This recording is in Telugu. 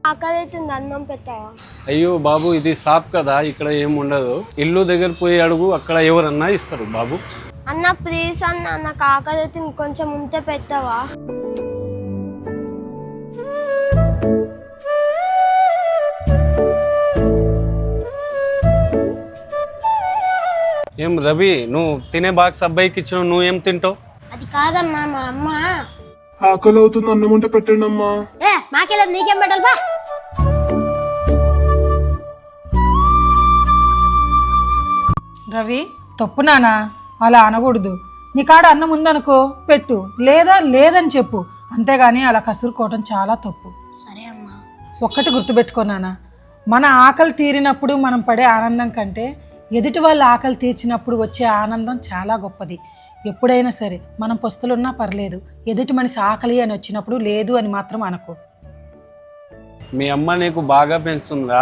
ఆకలి అవుతుంది, అన్నం పెట్టావా? అయ్యో బాబు, ఇది షాప్ కదా, ఇక్కడ ఏం ఉండదు. ఇల్లు దగ్గర పోయి అడుగు, అక్కడ ఎవరన్నా ఇస్తారు బాబు. అన్న ప్లీజ్ అన్న, నాకు ఆకలి అవుతుంది, కొంచెం ఉంటే పెట్టావా? ఏం రవి, నువ్వు తినే బాక్స్ అబ్బాయికి ఇచ్చిన, నువ్వేం తింటావు? అది కాదమ్మా, మా అమ్మ. ఆకలి అవుతుంది, అన్నం ఉంటే పెట్టండి అమ్మా. మాకెళ్ళదు, నీకేం పెట్టాలి బా. రవి తప్పు నానా, అలా అనకూడదు. నీ కాడ అన్నం ఉందనుకో పెట్టు, లేదా లేదని చెప్పు, అంతేగాని అలా కసురుకోవటం చాలా తప్పు. సరే అమ్మా. ఒక్కటి గుర్తుపెట్టుకో నాన్న, మన ఆకలి తీరినప్పుడు మనం పడే ఆనందం కంటే ఎదుటి వాళ్ళ ఆకలి తీర్చినప్పుడు వచ్చే ఆనందం చాలా గొప్పది. ఎప్పుడైనా సరే మనం పస్తులున్నా పర్లేదు, ఎదుటి మనిషి ఆకలి అని వచ్చినప్పుడు లేదు అని మాత్రం అనుకో. మీ అమ్మ నీకు బాగా పెంచుతుందా?